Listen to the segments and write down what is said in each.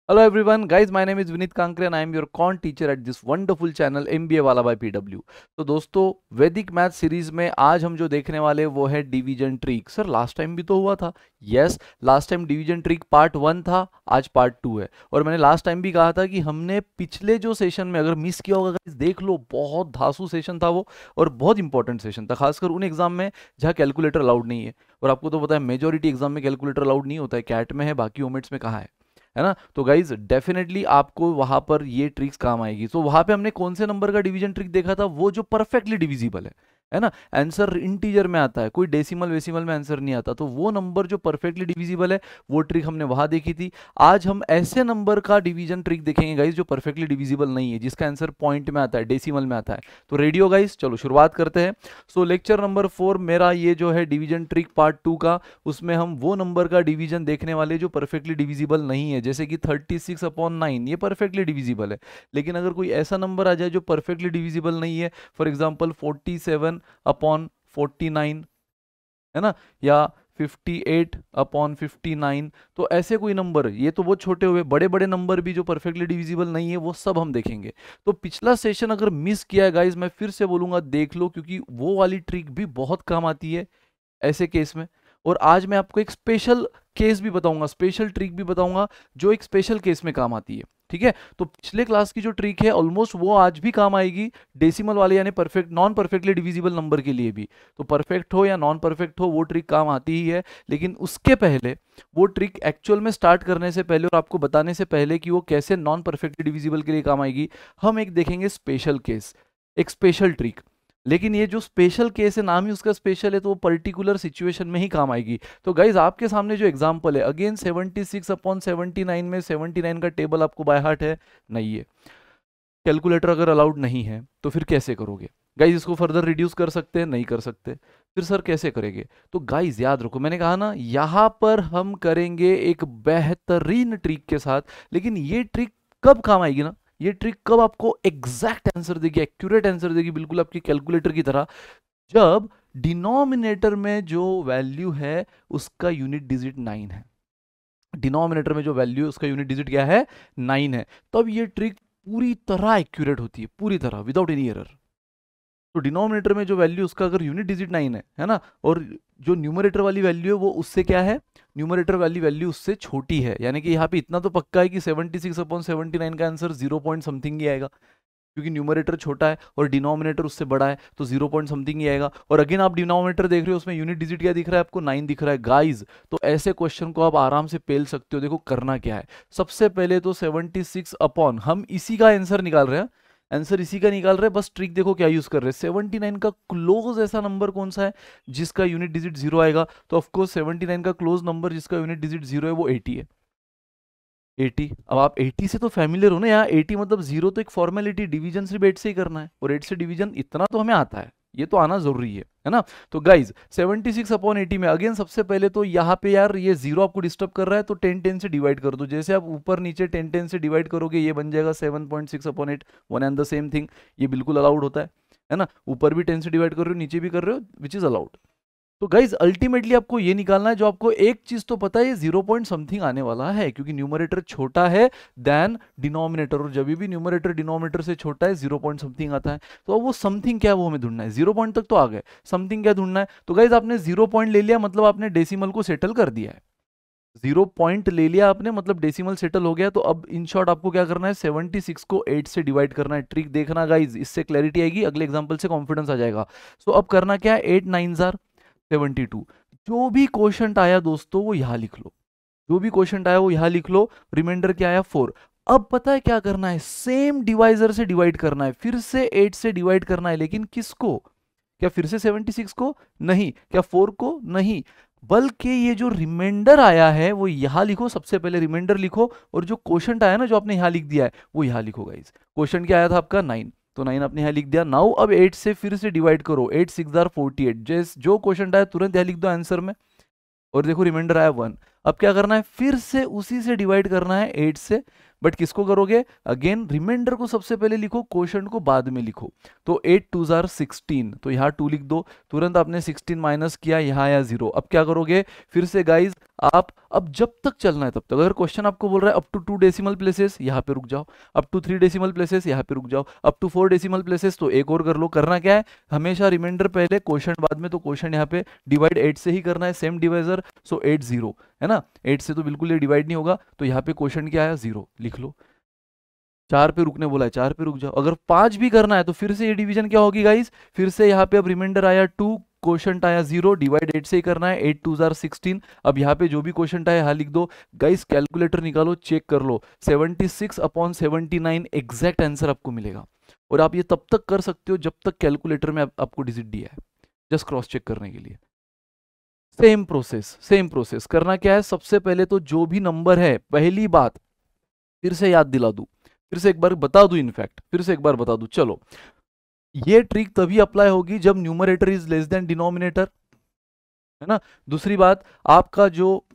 Hello everyone, guys. My name is Vinit Kankre and I am your quant teacher at this wonderful channel MBA वाला by PW। तो दोस्तों, वैदिक math series में आज हम जो देखने वाले वो है division trick. Sir last time भी तो हुआ था। Yes, last time division trick part 1 था, आज पार्ट 2 है। और मैंने लास्ट टाइम भी कहा था कि हमने पिछले जो सेशन में, अगर मिस किया होगा guys, देख लो, बहुत धांसू सेशन था वो और बहुत इंपॉर्टेंट सेशन था, खासकर उन एग्जाम में जहाँ कैलकुलेटर अलाउड नहीं है। और आपको तो पता है मेजोरिटी एग्जाम में कैलकुलेटर अलाउड नहीं होता है, कैट में है, बाकी ओमेट्स में कहाँ है ना। तो गाइज डेफिनेटली आपको वहां पर ये ट्रिक्स काम आएगी। तो वहां पे हमने कौन से नंबर का डिवीजन ट्रिक देखा था, वो जो परफेक्टली डिविजिबल है ना, आंसर इंटीजर में आता है, कोई डेसिमल वेसिमल में आंसर नहीं आता, तो वो नंबर जो परफेक्टली डिविजिबल है वो ट्रिक हमने वहां देखी थी। आज हम ऐसे नंबर का डिवीजन ट्रिक देखेंगे गाइज जो परफेक्टली डिविजिबल नहीं है, जिसका आंसर पॉइंट में आता है, डेसिमल में आता है। तो रेडियो गाइज, चलो शुरुआत करते हैं। सो लेक्चर नंबर 4 मेरा ये जो है डिवीजन ट्रिक पार्ट 2 का, उसमें हम वो नंबर का डिवीजन देखने वाले जो परफेक्टली डिविजिबल नहीं है, जैसे कि 36/9 ये परफेक्टली डिविजिबल है। लेकिन अगर कोई ऐसा नंबर आ जाए जो परफेक्टली डिविजिबल नहीं है, फॉर एग्जांपल 47/49, है ना, या 58/59, तो ऐसे कोई नंबर, ये तो बहुत छोटे हुए, बड़े बड़े नंबर भी जो परफेक्टली डिविजिबल नहीं है वो सब हम देखेंगे। तो पिछला सेशन अगर मिस किया है गाइज, मैं फिर से बोलूंगा देख लो, क्योंकि वो वाली ट्रिक भी बहुत काम आती है ऐसे केस में। और आज मैं आपको एक स्पेशल केस भी बताऊंगा, स्पेशल ट्रिक भी बताऊंगा जो एक स्पेशल केस में काम आती है। ठीक है, तो पिछले क्लास की जो ट्रिक है ऑलमोस्ट वो आज भी काम आएगी डेसिमल वाले, यानी perfect non perfectly divisible number के लिए भी। तो परफेक्ट हो या नॉन परफेक्ट हो, वो ट्रिक काम आती ही है। लेकिन उसके पहले, वो ट्रिक एक्चुअल में स्टार्ट करने से पहले और आपको बताने से पहले कि वो कैसे नॉन परफेक्टली डिविजिबल के लिए काम आएगी, हम एक देखेंगे स्पेशल केस, एक स्पेशल ट्रिक। लेकिन ये जो स्पेशल केस है, नाम ही उसका स्पेशल है, तो वो पर्टिकुलर सिचुएशन में ही काम आएगी। तो गाइज आपके सामने जो एग्जांपल है, अगेन 76/79 में 79 का टेबल आपको बाय हार्ट है नहीं है, कैलकुलेटर अगर अलाउड नहीं है तो फिर कैसे करोगे गाइज? इसको फर्दर रिड्यूस कर सकते हैं? नहीं कर सकते। फिर सर कैसे करेंगे? तो गाइज याद रखो, मैंने कहा ना, यहां पर हम करेंगे एक बेहतरीन ट्रिक के साथ। लेकिन ये ट्रिक कब काम आएगी ना, ये ट्रिक कब आपको एग्जैक्ट आंसर देगी, एक्यूरेट आंसर देगी, बिल्कुल आपकी कैलकुलेटर की तरह, जब डिनोमिनेटर में जो वैल्यू है उसका यूनिट डिजिट 9 है। डिनोमिनेटर में जो वैल्यू है उसका यूनिट डिजिट क्या है? 9 है। तब ये ट्रिक पूरी तरह एक्यूरेट होती है, पूरी तरह, विदाउट एनी एरर। तो डिनोमिनेटर में जो वैल्यू उसका अगर यूनिट डिजिट 9 है ना, और जो न्यूमरेटर वाली वैल्यू है वो उससे क्या है, न्यूमरेटर वाली वैल्यू उससे छोटी है, यानी कि यहाँ पे इतना तो पक्का है कि 76/79 का आंसर 0 पॉइंट समथिंग ही आएगा, क्योंकि न्यूमरेटर छोटा है और डिनोमिनेटर उससे बड़ा है, तो 0 पॉइंट समथिंग ही आएगा। और अगेन आप डिनोमिनेटर देख रहे हो, उसमें यूनिट डिजिट क्या दिख रहा है आपको? 9 दिख रहा है गाइज। तो ऐसे क्वेश्चन को आप आराम से पेल सकते हो। देखो करना क्या है, सबसे पहले तो 76 अपॉन, हम इसी का आंसर निकाल रहे हैं, आंसर इसी का निकाल रहे हैं, बस ट्रिक देखो क्या यूज कर रहे हैं। 79 का क्लोज ऐसा नंबर कौन सा है जिसका यूनिट डिजिट 0 आएगा? तो ऑफकोर्स 79 का क्लोज नंबर जिसका यूनिट डिजिट 0 है वो 80 है। 80, अब आप 80 से तो फैमिलियर हो ना, यहाँ 80 मतलब 0 तो एक फॉर्मेलिटी, डिवीजन सिर्फ 8 से ही करना है, और 8 से डिवीजन इतना तो हमें आता है, ये तो आना जरूरी है ना। तो गाइज 76/80 में अगेन सबसे पहले तो यहाँ पे यार ये 0 आपको डिस्टर्ब कर रहा है, तो 10 से डिवाइड कर दो। जैसे आप ऊपर नीचे 10 से डिवाइड करोगे, ये बन जाएगा 7.6/8, one and the same thing. ये बिल्कुल अलाउड होता है ना, ऊपर भी 10 से डिवाइड कर रहे हो, नीचे भी कर रहे हो, विच इज अलाउड। तो गाइज अल्टीमेटली आपको ये निकालना है, जो आपको एक चीज तो पता है, ये 0 पॉइंट समथिंग आने वाला है, क्योंकि न्यूमरेटर छोटा है देन डिनोमिनेटर, और जब भी न्यूमरेटर डिनोमिनेटर से छोटा है 0 पॉइंट समथिंग आता है। तो अब वो समथिंग क्या है वो हमें ढूंढना है। 0 पॉइंट तक तो आ गए, समथिंग क्या ढूंढना है? तो गाइज आपने 0 पॉइंट ले लिया, मतलब आपने डेसिमल को सेटल कर दिया है। 0 पॉइंट ले लिया आपने, मतलब डेसिमल सेटल हो गया। तो अब इन शॉर्ट आपको क्या करना है, 76 को 8 से डिवाइड करना है। ट्रिक देखना गाइज, इससे क्लैरिटी आएगी, अगले एग्जाम्पल से कॉन्फिडेंस आ जाएगा। सो अब करना क्या है, 8 9 72, जो भी क्वेश्चन आया दोस्तों वो यहां लिख लो, जो भी क्वेश्चन आया वो यहां लिख लो। रिमाइंडर क्या आया? 4। अब पता है क्या करना है, सेम डिवाइजर से डिवाइड करना है, फिर से 8 से डिवाइड करना है। लेकिन किसको? क्या फिर से 76 को? नहीं। क्या 4 को? नहीं। बल्कि ये जो रिमाइंडर आया है वो यहां लिखो, सबसे पहले रिमाइंडर लिखो, और जो क्वेश्चन आया ना जो आपने यहां लिख दिया है वो यहां लिखो गाइस। क्वेश्चन क्या आया था आपका? 9, तो 9 आपने यहाँ लिख दिया। नाउ अब 8 से फिर से डिवाइड करो, 8 6 48, जो क्वेश्चन आया तुरंत यहाँ लिख दो आंसर में, और देखो रिमाइंडर आया 1। अब क्या करना है, फिर से उसी से डिवाइड करना है 8 से, बट किसको करोगे? अगेन रिमाइंडर को सबसे पहले लिखो, क्वेश्चन को बाद में लिखो। तो 8 2 16, तो यहाँ 2 लिख दो, तुरंत आपने 16 माइनस किया, यहाँ आया 0। अब क्या करोगे, फिर से गाइज आप अब जब तक चलना है तब तक, अगर क्वेश्चन आपको बोल रहा है अप टू 2 डेसिमल प्लेसेस, यहाँ पे रुक जाओ, अप टू 3 डेसिमल प्लेसेस, यहाँ पे रुक जाओ, अप टू 4 डेसिमल प्लेसेस, तो एक और कर लो। करना क्या है, हमेशा रिमाइंडर पहले क्वेश्चन बाद में, तो क्वेश्चन यहाँ पे डिवाइड 8 से ही करना है, सेम डिवाइजर, सो 8 0 है ना, 8 से तो बिल्कुल ये डिवाइड नहीं होगा, तो यहाँ पे क्वेश्चन क्या आया 0 लिख लो। 4 पे रुकने बोला है, 4 पे रुक जाओ। अगर 5 भी करना है तो फिर से ये डिवीजन क्या होगी गाइस, फिर से यहाँ पे अब रिमाइंडर आया 2, क्वोशंट आया 0, डिवाइड 8 से ही करना है, 8 2 16। अब यहाँ पे जो भी क्वोशंट आया यहाँ लिख दो गाइस, कैलकुलेटर निकालो, चेक कर लो, 76/79 एग्जैक्ट आंसर आपको मिलेगा। और आप ये तब तक कर सकते हो जब तक कैलकुलेटर में आपको डिजिट दिया है, जस्ट क्रॉस चेक करने के लिए। सेम प्रोसेस करना क्या है, सबसे पहले तो जो भी नंबर है, पहली बात फिर से याद दिला दूं, फिर से एक बार बता दूं, इनफैक्ट फिर से एक बार बता दूं, चलो ये ट्रिक तभी अप्लाई होगी जब numerator is less than denominator, है ना। दूसरी बात, आपका जो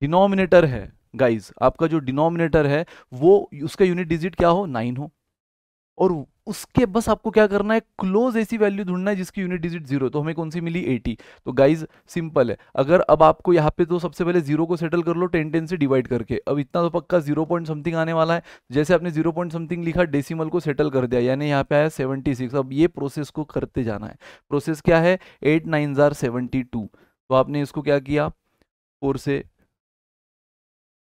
डिनोमिनेटर है गाइस, आपका जो डिनोमिनेटर है वो उसका यूनिट डिजिट क्या हो, 9 हो, और उसके बस आपको क्या करना है, क्लोज ऐसी वैल्यू ढूंढना है जिसकी यूनिट डिजिट 0। तो हमें कौन सी मिली, 80। तो गाइज सिंपल है, अगर अब आपको यहाँ पे तो सबसे पहले 0 को सेटल कर लो 10 से डिवाइड करके, अब इतना तो पक्का 0 पॉइंट समथिंग आने वाला है। जैसे आपने 0 पॉइंट समथिंग लिखा, डेसिमल को सेटल कर दिया, यानी यहाँ पे आया 76। अब ये प्रोसेस को करते जाना है। प्रोसेस क्या है, 8 9 72। तो आपने इसको क्या किया, 4 से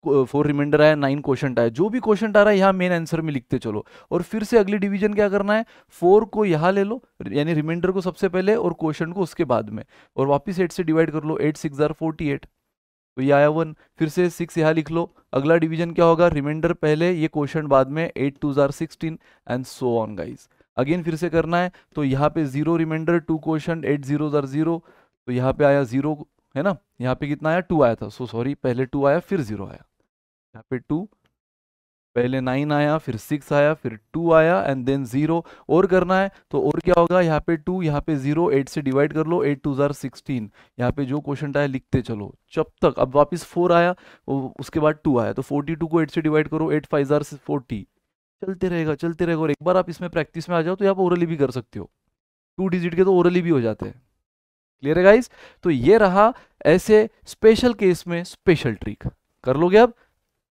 4 रिमाइंडर आया, 9 क्वोशंट आया, जो भी क्वोशंट आ रहा है यहाँ मेन आंसर में लिखते चलो। और फिर से अगली डिवीजन क्या करना है, 4 को यहाँ ले लो, यानी रिमाइंडर को सबसे पहले और क्वोशंट को उसके बाद में, और वापस 8 से डिवाइड कर लो, 8 6 48, तो ये आया 1। फिर से 6 यहाँ लिख लो। अगला डिवीजन क्या होगा, रिमाइंडर पहले, ये क्वोशंट बाद में, 8 2 16 and so on guys. Again फिर से करना है, तो यहाँ पे 0 रिमाइंडर, 2 क्वोशंट, 8 0 0, तो यहाँ पे आया 0, है ना। यहाँ पे कितना आया, 2 आया था, सो सॉरी, पहले 2 आया फिर 0 आया, यहाँ पे 2, पहले 9 आया, फिर 6 आया, फिर 2 आया एंड देन 0। और करना है तो और क्या होगा, यहाँ पे 2, यहाँ पे 0, 8 से डिवाइड कर लो, 8 2 16, यहाँ पे जो क्वेश्चन आया लिखते चलो जब तक। अब वापस 4 आया, उसके बाद 2 आया, तो 42 को 8 से डिवाइड करो, 8 5 40, चलते रहेगा चलते रहेगा। और एक बार आप इसमें प्रैक्टिस में आ जाओ तो आप ओरली भी कर सकते हो, 2 डिजिट के तो ओरली भी हो जाते हैं। क्लियर है गाइस, तो ये रहा ऐसे स्पेशल केस में स्पेशल ट्रिक। कर लोगे अब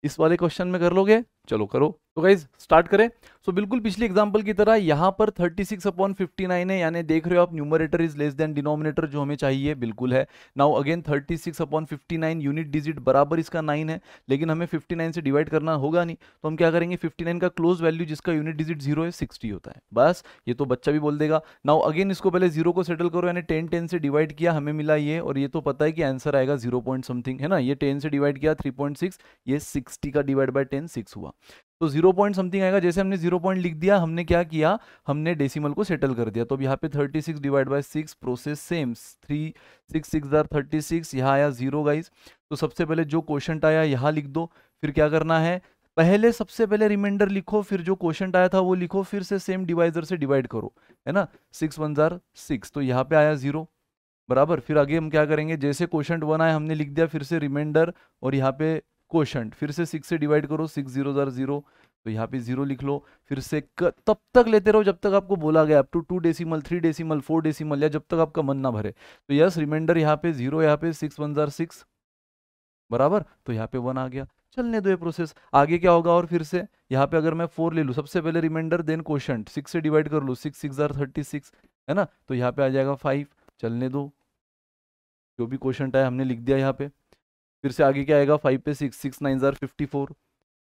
इस वाले क्वेश्चन में, कर लोगे, चलो करो। तो गाइज स्टार्ट करें। सो बिल्कुल पिछली एग्जांपल की तरह यहाँ पर 36/59 है, यानी देख रहे हो आप, numerator is less than denominator, जो हमें चाहिए बिल्कुल है। नाउ अगेन 36/59 यूनिट डिजिट बराबर इसका 9 है, लेकिन हमें 59 से डिवाइड करना होगा नहीं, तो हम क्या करेंगे, 59 का क्लोज वैल्यू जिसका यूनिट डिजिट 0 है 60 होता है, बस ये तो बच्चा भी बोल देगा। नाउ अगेन इसको पहले 0 को सेटल करो, यानी 10 10 से डिवाइड किया, हमें मिला ये, और ये तो पता है कि आंसर आएगा 0 पॉइंट समथिंग, है ना। ये 10 से डिवाइड किया 3.6, ये 60 का डिवाइड बाय 10 6 हुआ, तो 0 पॉइंट समथिंग आएगा। जैसे हमने 0 पॉइंट लिख दिया, हमने क्या किया, हमने डेसिमल को सेटल कर दिया। तो अब यहाँ पे 36 डिवाइड बाय 6, प्रोसेस सेम, 3 6 6 36, यहाँ आया 0 गाइस। तो सबसे पहले जो क्वोशंट आया यहाँ लिख दो, फिर क्या करना है, पहले सबसे पहले रिमाइंडर लिखो, फिर जो क्वोशंट आया था वो लिखो, फिर से सेम डिवाइजर से डिवाइड करो, है ना। 6 1 6, तो यहाँ पे आया 0 बराबर। फिर आगे हम क्या करेंगे, जैसे क्वोशंट 1 आया हमने लिख दिया, फिर से रिमाइंडर और यहाँ पे क्वोशंट, फिर से 6 से डिवाइड करो, 6 0 0, तो यहाँ पे 0 लिख लो। फिर से तब तक लेते रहो जब तक आपको बोला गया, up to 2 decimal 3 decimal 4 decimal, या जब तक आपका मन ना भरे। तो यस, रिमाइंडर यहाँ पे 0, यहाँ पे 6 1 6 बराबर, तो यहाँ पे 1 आ गया। चलने दो ये प्रोसेस, आगे क्या होगा। और फिर से यहाँ पे अगर मैं 4 ले लूँ, सबसे पहले रिमाइंडर देन क्वोशंट, 6 से डिवाइड कर लूँ, 6 6 36, है ना, तो यहाँ पे आ जाएगा 5। चलने दो, जो भी क्वोशंट आया हमने लिख दिया यहाँ पे। फिर से आगे क्या आएगा, 5 पे 6 6 9 54,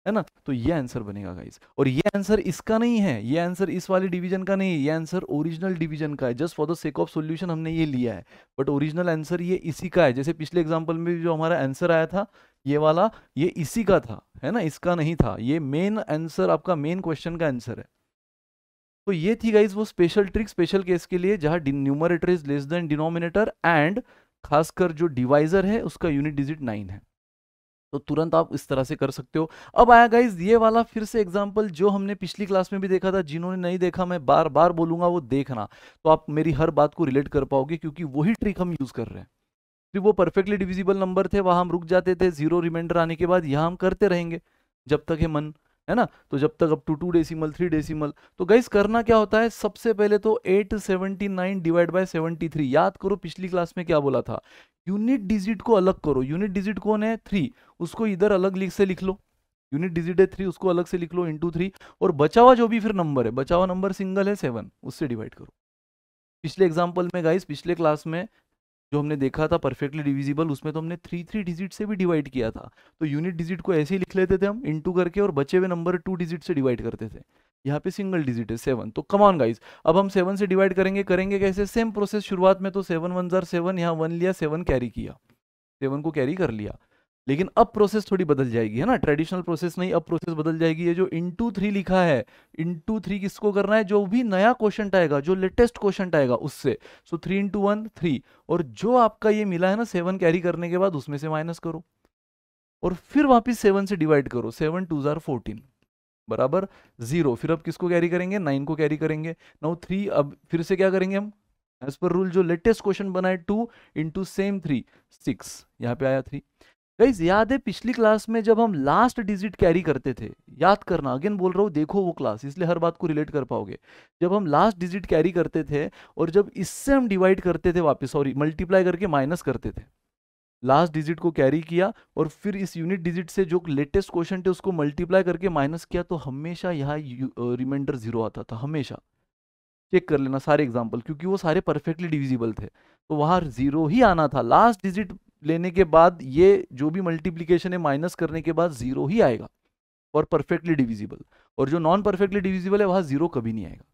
है ना। तो ये आंसर बनेगा गाइस, और ये आंसर इसका नहीं है, ये आंसर इस वाली डिवीजन का नहीं है, ये आंसर ओरिजिनल डिवीजन का है। Just for the sake of solution हमने ये लिया है, बट ओरिजिनल आंसर ये इसी का है। जैसे पिछले एग्जांपल में जो हमारा आंसर आया था ये वाला, ये इसी का था, है ना, इसका नहीं था। ये मेन आंसर, आपका मेन क्वेश्चन का आंसर है। तो ये थी गाइस वो स्पेशल ट्रिक, स्पेशल केस के लिए, जहां numerator is less than denominator and खासकर जो डिवाइजर है उसका यूनिट डिजिट 9 है। तो तुरंत आप इस तरह से कर सकते हो। अब आया गाइज ये वाला फिर से एग्जांपल जो हमने पिछली क्लास में भी देखा था, जिन्होंने नहीं देखा मैं बार बार बोलूंगा वो देखना, तो आप मेरी हर बात को रिलेट कर पाओगे, क्योंकि वही ट्रिक हम यूज कर रहे हैं। फिर वो परफेक्टली डिविजिबल नंबर थे, वहां हम रुक जाते थे 0 रिमाइंडर आने के बाद, यहाँ हम करते रहेंगे जब तक है मन, है ना। तो जब तक अप टू 2 डेसिमल 3 डेसिमल। तो गाइस करना क्या होता है, सबसे पहले तो 879 डिवाइड बाय 73 याद करो, पिछली क्लास में क्या बोला था, यूनिट डिजिट को अलग करो। यूनिट डिजिट कौन है, 3, उसको इधर अलग लिख लो, यूनिट डिजिट है 3, उसको अलग से लिख लो इंटू 3, और बचा हुआ जो भी फिर नंबर है, बचा हुआ नंबर सिंगल है 7, उससे डिवाइड करो। पिछले एग्जाम्पल में गाइस, पिछले क्लास में जो हमने देखा था परफेक्टली डिविजिबल, उसमें तो हमने 3 डिजिट से भी डिवाइड किया था। तो यूनिट डिजिट को ऐसे ही लिख लेते थे हम इंटू करके, और बचे हुए नंबर 2 डिजिट से डिवाइड करते थे। यहाँ पे सिंगल डिजिट है 7। तो कम ऑन गाइस, अब हम 7 से डिवाइड करेंगे कैसे, सेम प्रोसेस। शुरुआत में तो 7 1 जार 7, यहाँ 1 लिया, 7 कैरी किया, 7 को कैरी कर लिया। लेकिन अब प्रोसेस थोड़ी बदल जाएगी, है ना, ट्रेडिशनल प्रोसेस नहीं, अब प्रोसेस बदल जाएगी। ये जो इंटू 3 लिखा है, इंटू 3 किसको करना है, जो भी नया क्वेश्चन आएगा, जो लेटेस्ट क्वेश्चन आएगा उससे। सो 3 इंटू 1 3, और जो आपका ये मिला है ना 7 कैरी करने के बाद, उसमें से माइनस करो, और फिर वापिस 7 से डिवाइड करो, 7 2 जार 14 बराबर 0। फिर अब किसको कैरी करेंगे, 9 को कैरी करेंगे। नाउ 3, अब फिर से क्या करेंगे हम, एज पर रूल जो लेटेस्ट क्वेश्चन बना है 2 इंटू सेम 3 6, यहाँ पे आया 3। गाइस याद है पिछली क्लास में जब हम लास्ट डिजिट कैरी करते थे, याद करना, अगेन बोल रहा हूँ, देखो वो क्लास, इसलिए हर बात को रिलेट कर पाओगे। जब हम लास्ट डिजिट कैरी करते थे और जब इससे हम डिवाइड करते थे वापस, सॉरी मल्टीप्लाई करके माइनस करते थे, लास्ट डिजिट को कैरी किया और फिर इस यूनिट डिजिट से जो लेटेस्ट क्वेश्चन थे उसको मल्टीप्लाई करके माइनस किया, तो हमेशा यहाँ रिमाइंडर 0 आता था, हमेशा। चेक कर लेना सारे एग्जाम्पल, क्योंकि वो सारे परफेक्टली डिविजिबल थे, तो वहां 0 ही आना था। लास्ट डिजिट लेने के बाद ये जो भी मल्टीप्लीकेशन है माइनस करने के बाद 0 ही आएगा और परफेक्टली डिविजिबल। और जो नॉन परफेक्टली डिविजिबल है वहां 0 कभी नहीं आएगा।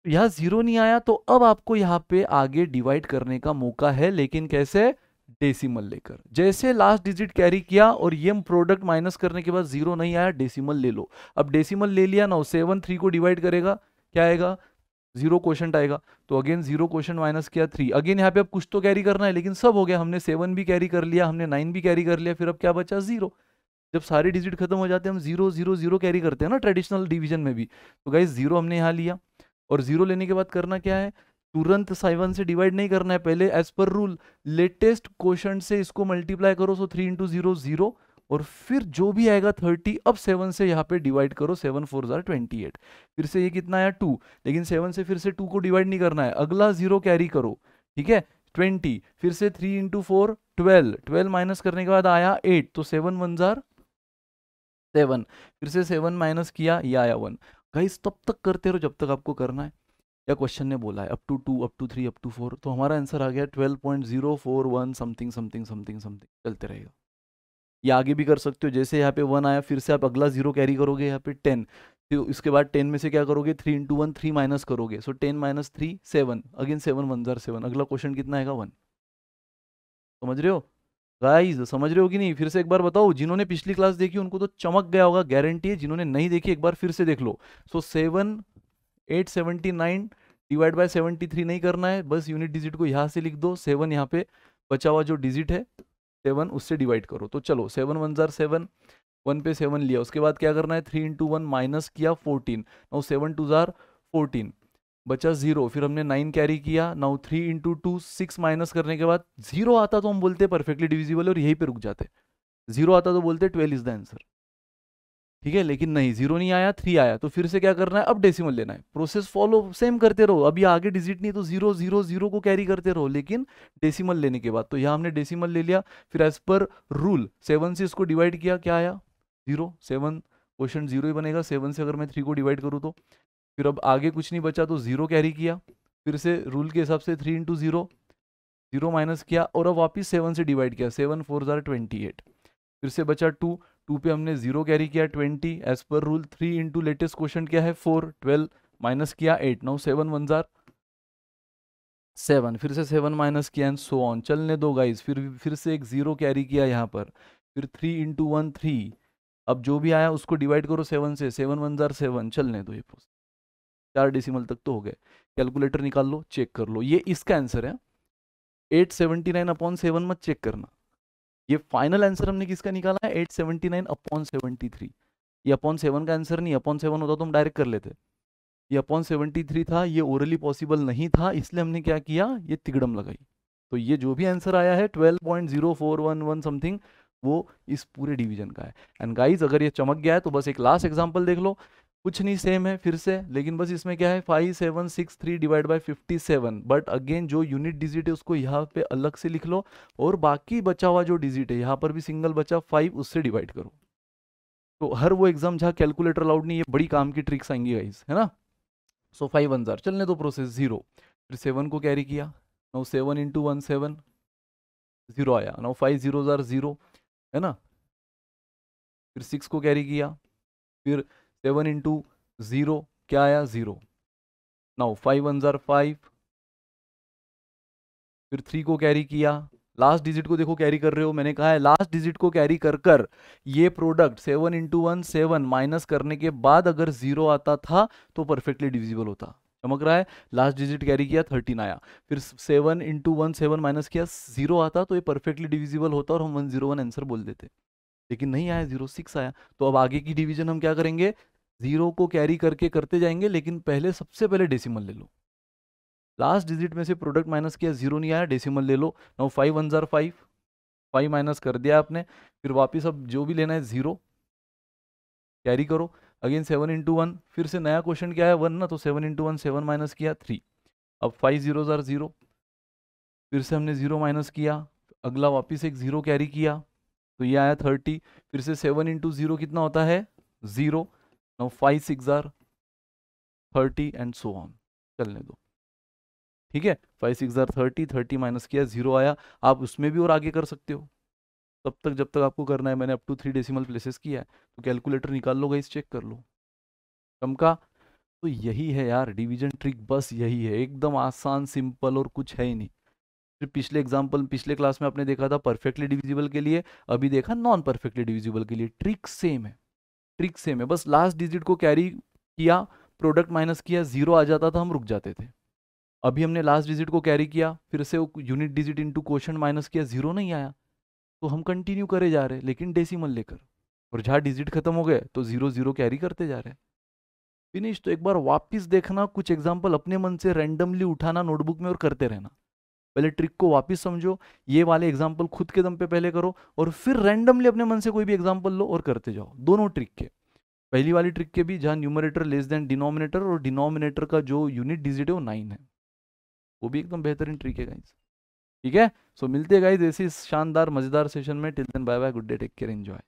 तो यहाँ 0 नहीं आया, तो अब आपको यहाँ पे आगे डिवाइड करने का मौका है, लेकिन कैसे, डेसिमल लेकर। जैसे लास्ट डिजिट कैरी किया और ये प्रोडक्ट माइनस करने के बाद 0 नहीं आया, डेसिमल ले लो। अब डेसिमल ले लिया ना, 7 3 को डिवाइड करेगा, क्या आएगा, 0 क्वेश्चन आएगा। तो अगेन 0 क्वेश्चन माइनस किया 3, अगेन यहाँ पे अब कुछ तो कैरी करना है, लेकिन सब हो गया, हमने 7 भी कैरी कर लिया, हमने 9 भी कैरी कर लिया, फिर अब क्या बचा, 0। जब सारे डिजिट खत्म हो जाते हैं हम 0 0 0 कैरी करते हैं ना ट्रेडिशनल डिवीजन में भी। तो गाइस 0 हमने यहाँ लिया, और 0 लेने के बाद करना क्या है, तुरंत 7 से डिवाइड नहीं करना है, पहले as per rule latest question से इसको मल्टीप्लाई करो। सो 3 इंटू 0 0, और फिर जो भी आएगा 30, अब 7 से यहाँ पे डिवाइड करो, 7 4 जार 28। फिर से ये कितना आया 2, लेकिन 7 से फिर से 2 को डिवाइड नहीं करना है, अगला 0 कैरी करो, ठीक है 20। फिर से 3 इंटू 4 12, 12 माइनस करने के बाद आया 8, तो 7 1 जार 7, फिर से 7 माइनस किया, ये आया 1। गाइस तब तक करते रहो जब तक आपको करना है, या क्वेश्चन ने बोला है up to 2 up to 3 up to 4, तो हमारा आंसर आ गया 12.041 समथिंग समथिंग समथिंग समथिंग, चलते रहेगा। ये आगे भी कर सकते हो, जैसे यहाँ पे 1 आया, फिर से आप अगला 0 कैरी करोगे, यहाँ पे 10, फिर इसके बाद 10 में से क्या करोगे, 3 इंटू 1 3 माइनस करोगे, सो 10 माइनस 3 7, अगेन 7 1 जार 7, अगला क्वेश्चन कितना आएगा 1। समझ रहे हो गाइस, समझ रहे हो कि नहीं, फिर से एक बार बताओ, जिन्होंने पिछली क्लास देखी उनको तो चमक गया होगा, गारंटी है, जिन्होंने नहीं देखी एक बार फिर से देख लो। सो 7 879 डिवाइड बाय 73 नहीं करना है, बस यूनिट डिजिट को यहाँ से लिख दो, 7 यहाँ पे बचा हुआ जो डिजिट है 7 उससे डिवाइड करो। तो चलो 7 1 जार 7, 1 पे 7 लिया, उसके बाद क्या करना है, 3 इंटू 1 माइनस किया 14, नाउ 7 2 जार 14, बचा 0, फिर हमने 9 कैरी किया, नाउ 3 इंटू 2 6 माइनस करने के बाद 0 आता तो हम बोलते परफेक्टली डिविजिबल और यहीं पे रुक जाते, 0 आता तो बोलते 12 इज द आंसर, ठीक है। लेकिन नहीं, 0 नहीं आया, 3 आया, तो फिर से क्या करना है, अब डेसिमल लेना है, प्रोसेस फॉलो सेम करते रहो, अभी आगे डिजिट नहीं तो 0 0 0 को कैरी करते रहो, लेकिन डेसिमल लेने के बाद। तो यहाँ हमने डेसिमल ले लिया, फिर एज पर रूल 7 से इसको डिवाइड किया, क्या आया 0, 7 क्वेश्चन 0 ही बनेगा, 7 से अगर मैं 3 को डिवाइड करूँ तो। फिर अब आगे कुछ नहीं बचा तो 0 कैरी किया, फिर से रूल के हिसाब से 3 इंटू 0 0 माइनस किया, और अब वापिस 7 से डिवाइड किया, 7 4 जार 28, फिर से बचा 2 पे हमने 0 कैरी किया 20, as per rule 3 into latest question क्या है 4, 12 माइनस किया 8, नाउ 7 1 जार 7, फिर से 7 माइनस किया एंड सो ऑन, चलने दो गाइस। फिर से एक 0 कैरी किया यहाँ पर, फिर 3 इंटू 1 3, अब जो भी आया उसको डिवाइड करो 7 से, 7 1 जार 7, चलने दो, ये 4 डेसिमल तक तो हो गए। कैलकुलेटर निकाल लो, चेक कर लो, ये इसका आंसर है 879/7, मत चेक करना, ये फाइनल आंसर हमने किसका निकाला है 879/73। ये अपॉन 7 का आंसर नहीं, अपॉन 7 होता तो हम डायरेक्ट कर लेते, ये अपॉन 73 था, ये ओरली पॉसिबल नहीं था, इसलिए हमने क्या किया, ये तिगड़म लगाई। तो ये जो भी आंसर आया है 12.0411 समथिंग, वो इस पूरे डिवीजन का है। एंड गाइज अगर ये चमक गया है तो बस एक लास्ट एग्जांपल देख लो, कुछ नहीं सेम है फिर से, लेकिन बस इसमें क्या है 5763 डिवाइड बाय 57, बट अगेन जो यूनिट डिजिट है उसको यहाँ पे अलग से लिख लो, और बाकी बचा हुआ जो डिजिट है यहाँ पर भी सिंगल बचा 5, उससे डिवाइड करो। तो हर वो एग्जाम जहाँ कैलकुलेटर अलाउड नहीं, ये बड़ी काम की ट्रिक्स आएंगी गाइज, है ना। सो 5 1 चलने दो प्रोसेस, 0, फिर 7 को कैरी किया, नाउ 7 इंटू 1 7, 0 आया, नाउ 5 0 0, है ना। फिर 6 को कैरी किया, फिर 7 इंटू 0 क्या आया 0, नाउ 5 1 5, फिर 3 को कैरी किया, लास्ट डिजिट को देखो कैरी कर रहे हो, मैंने कहा है लास्ट डिजिट को कैरी कर कर ये प्रोडक्ट 7 इंटू 1 7 माइनस करने के बाद अगर 0 आता था तो परफेक्टली डिविजिबल होता। चमक रहा है, लास्ट डिजिट कैरी किया 13 आया, फिर 7 इंटू 1 7 माइनस किया 0 आता तो ये परफेक्टली डिविजिबल होता और हम 101 आंसर बोल देते, लेकिन नहीं आया 0 6 आया। तो अब आगे की डिवीजन हम क्या करेंगे, 0 को कैरी करके करते जाएंगे, लेकिन पहले सबसे पहले डेसिमल ले लो, लास्ट डिजिट में से प्रोडक्ट माइनस किया 0 नहीं आया, डेसिमल ले लो, नाउ 5 1 5, 5 माइनस कर दिया आपने, फिर वापिस अब जो भी लेना है 0 कैरी करो, अगेन 7 इंटू 1, फिर से नया क्वेश्चन क्या है 1 ना, तो 7 इंटू 1 7 माइनस किया 3, अब 5 0 0, फिर से हमने 0 माइनस किया, अगला वापिस एक 0 कैरी किया तो ये आया 30, फिर से 7 इंटू 0 कितना होता है 0, नाउ 5 6 30 एंड सो ऑन, चलने दो, ठीक है। 5 6 30, 30 माइनस किया 0 आया, आप उसमें भी और आगे कर सकते हो तब तक जब तक आपको करना है, मैंने अप टू 3 डेसिमल प्लेसेस किया है, तो कैलकुलेटर निकाल लो गाइस, चेक कर लो चमका। तो यही है यार डिवीजन ट्रिक, बस यही है, एकदम आसान सिंपल और कुछ है ही नहीं। फिर पिछले एग्जाम्पल पिछले क्लास में आपने देखा था परफेक्टली डिविजिबल के लिए, अभी देखा नॉन परफेक्टली डिविजिबल के लिए, ट्रिक सेम है, ट्रिक सेम है, बस लास्ट डिजिट को कैरी किया, प्रोडक्ट माइनस किया 0 आ जाता था, हम रुक जाते थे। अभी हमने लास्ट डिजिट को कैरी किया, फिर से unit digit into quotient minus किया 0 नहीं आया, तो हम कंटिन्यू करे जा रहे हैं लेकिन डेसिमल लेकर, और जहाँ डिजिट खत्म हो गए तो 0 0 कैरी करते जा रहे हैं, फिनिश। तो एक बार वापस देखना, कुछ एग्जाम्पल अपने मन से रैंडमली उठाना नोटबुक में और करते रहना, पहले ट्रिक को वापस समझो, ये वाले एग्जाम्पल खुद के दम पे पहले करो, और फिर रैंडमली अपने मन से कोई भी एग्जाम्पल लो और करते जाओ, दोनों ट्रिक के, पहली वाली ट्रिक के भी, जहाँ न्यूमरेटर लेस देन डिनोमिनेटर और डिनोमिनेटर का जो यूनिट डिजिट है वो 9 है, वो भी एकदम बेहतरीन ट्रिक है गाइस, ठीक है। सो मिलते हैं गाइस ऐसे शानदार मजेदार सेशन में, till then bye bye, good day, take care, enjoy.